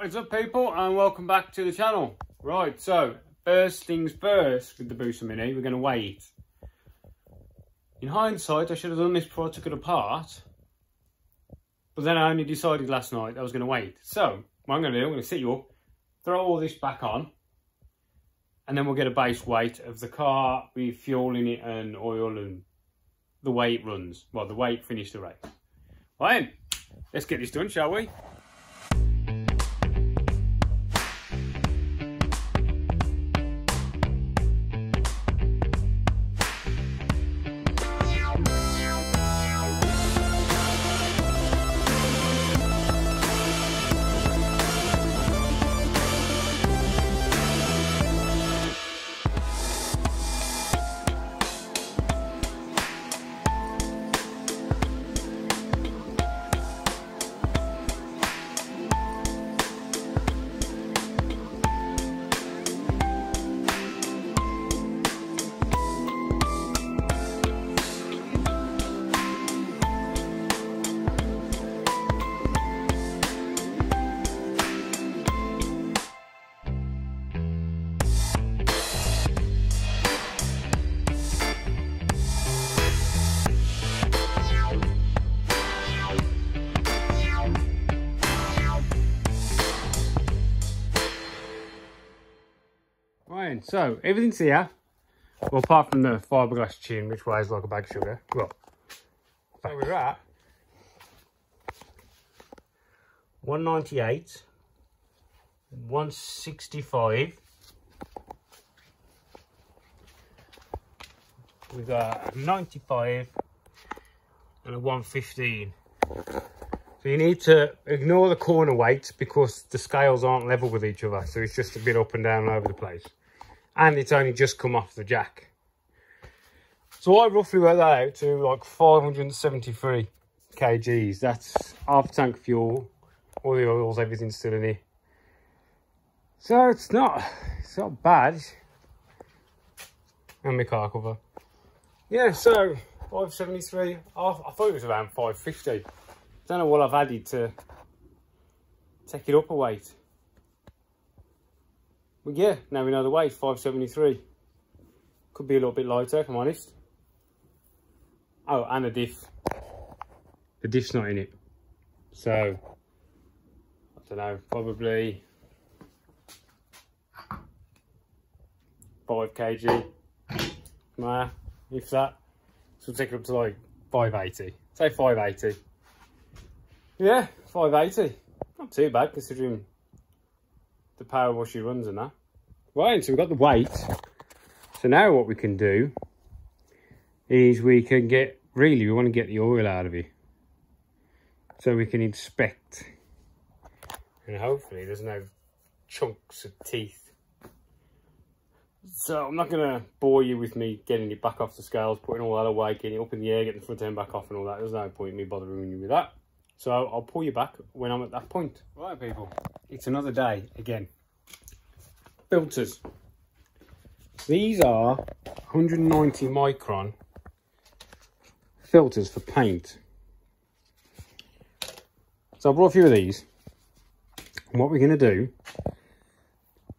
What's up people, and welcome back to the channel. Right, so first things first with the Hayabusa Mini, we're going to weigh it. In hindsight, I should have done this before I took it apart, but then I only decided last night I was going to weigh it. So what I'm going to do, I'm going to sit you up, throw all this back on, and then we'll get a base weight of the car with fuel in it and oil and the way it runs. Well, the way it finished the race. Right, let's get this done, shall we? So everything's here, well, apart from the fiberglass chin, which weighs like a bag of sugar. Well, so we're at 198, 165. We've got a 95 and a 115. So you need to ignore the corner weights because the scales aren't level with each other, so it's just a bit up and down all over the place. And it's only just come off the jack. So I roughly worked that out to like 573 kgs. That's half tank fuel, all the oils, everything's still in here. So it's not bad. And my car cover. Yeah, so 573. I thought it was around 550. Don't know what I've added to take it up a weight. Well, yeah, now we know the weight, 573. Could be a little bit lighter, if I'm honest. Oh, and a diff. The diff's not in it. So, I don't know, probably 5 kg. Nah, if that. So we'll take it up to like 580. Say 580. Yeah, 580. Not too bad considering the power wash she runs and that. Right, so we've got the weight. So now what we can do is we can get, really we want to get the oil out of it. So we can inspect. And hopefully there's no chunks of teeth. So I'm not going to bore you with me getting it back off the scales, putting all that away, getting it up in the air, getting the front end back off and all that. There's no point in me bothering you with that. So I'll pull you back when I'm at that point. Right, people, it's another day again. Filters. These are 190 micron filters for paint. So I brought a few of these. And what we're going to do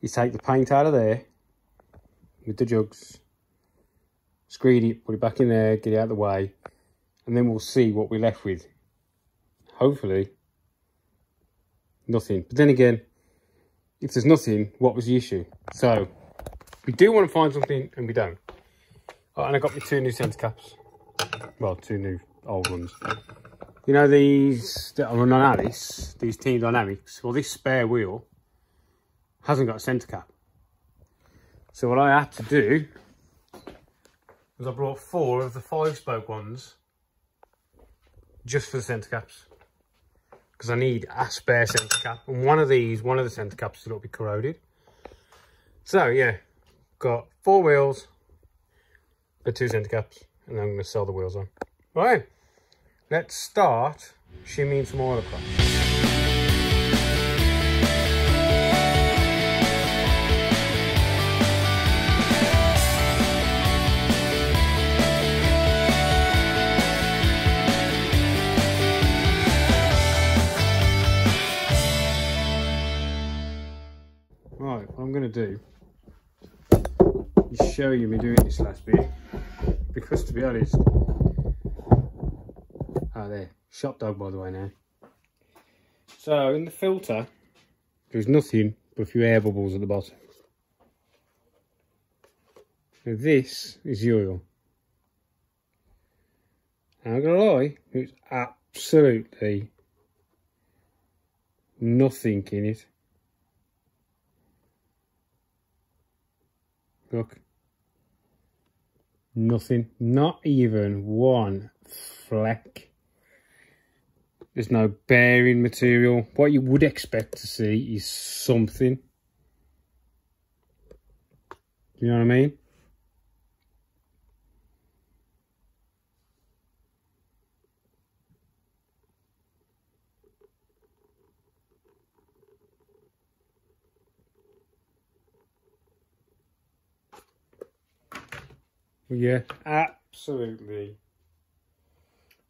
is take the paint out of there with the jugs, screen it, put it back in there, get it out of the way, and then we'll see what we're left with. Hopefully nothing, but then again, if there's nothing, what was the issue? So we do want to find something and we don't. Oh, and I got my 2 new centre caps, well, 2 new old ones. You know these that are on Alice, these Team Dynamics, well, this spare wheel hasn't got a centre cap. So what I had to do was I brought 4 of the 5-spoke ones just for the centre caps, because I need a spare centre cap, and one of the centre caps is a little bit corroded. So yeah, got 4 wheels for 2 centre caps, and then I'm going to sell the wheels on. Right, let's start shimmying some oil across. Right, what I'm going to do is show you me doing this last bit, because to be honest, there, shop dog by the way now. So in the filter, there's nothing but a few air bubbles at the bottom. Now this is the oil. I'm not gonna lie, there's absolutely nothing in it. Look. Nothing. Not even one fleck. There's no bearing material. What you would expect to see is something. You know what I mean? Yeah, absolutely.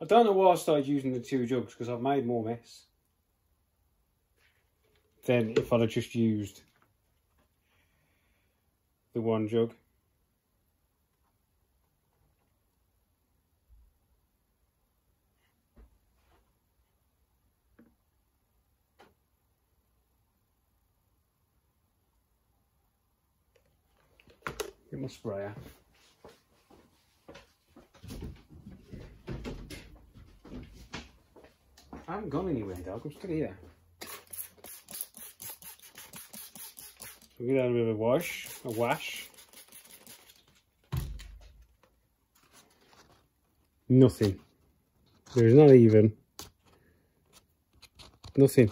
I don't know why I started using the 2 jugs, because I've made more mess than if I'd have just used the 1 jug. Get my sprayer. I haven't gone anywhere, dog. I'm still here. So we get out a bit of a wash. Nothing. There's not even nothing.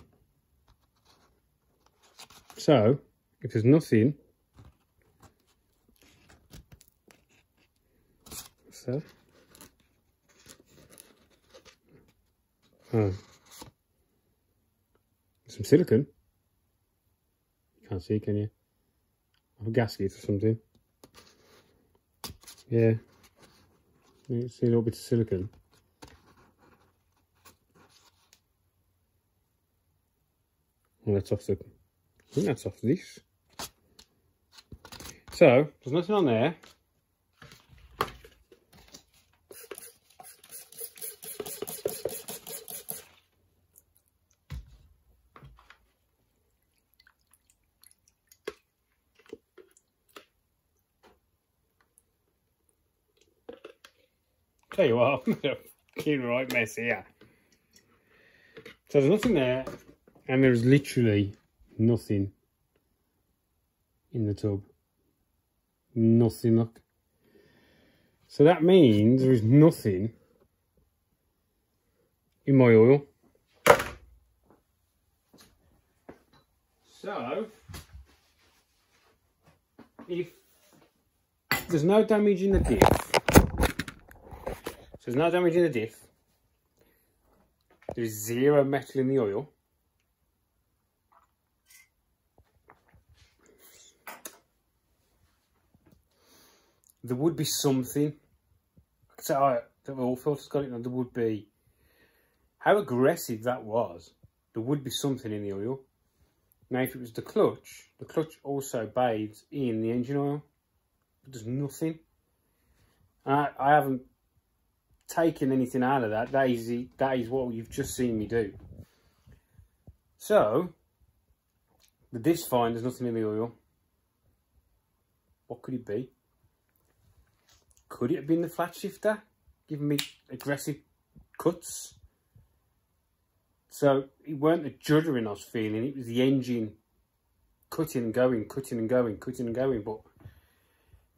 So if there's nothing, so some silicone. You can't see, can you? A gasket or something. Yeah. You can see a little bit of silicone. Well, that's off the. I think that's off this. So there's nothing on there. Tell you what, I'm gonna get a right mess here. So there's nothing there, and there's literally nothing in the tub. Nothing, look. So that means there is nothing in my oil. So if there's no damage in the diff, so there's no damage in the diff, there's 0 metal in the oil, there would be something. So the oil filter's got it, and there would be, how aggressive that was, there would be something in the oil. Now if it was the clutch also bathes in the engine oil, but there's nothing. I haven't taken anything out of that. That is what you've just seen me do. So the diff's fine, there's nothing in the oil. What could it be? Could it have been the flat shifter giving me aggressive cuts? So it weren't the juddering I was feeling, it was the engine cutting and going, cutting and going, cutting and going. But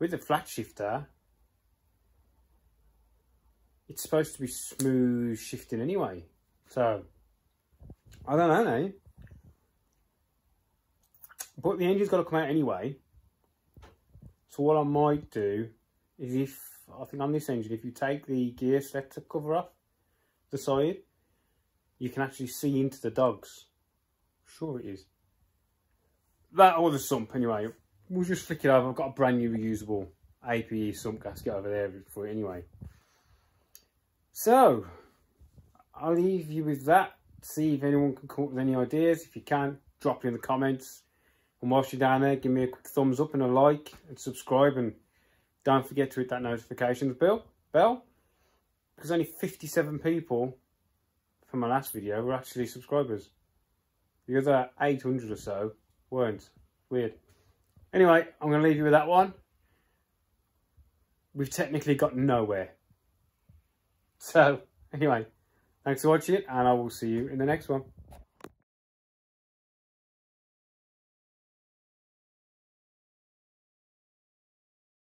with the flat shifter, it's supposed to be smooth shifting anyway. So I don't know now. But the engine's got to come out anyway. So what I might do is, I think on this engine, if you take the gear selector cover off the side, you can actually see into the dogs. Sure it is. That or the sump anyway. We'll just flick it over. I've got a brand new reusable APE sump gasket over there for it anyway. So I'll leave you with that. See if anyone can come up with any ideas. If you can, drop it in the comments And whilst you're down there, give me a quick thumbs up and a like and subscribe, and don't forget to hit that notifications bell, because only 57 people from my last video were actually subscribers. The other 800 or so weren't. Weird. Anyway, I'm going to leave you with that one. We've technically got nowhere. So, anyway, thanks for watching, and I will see you in the next one.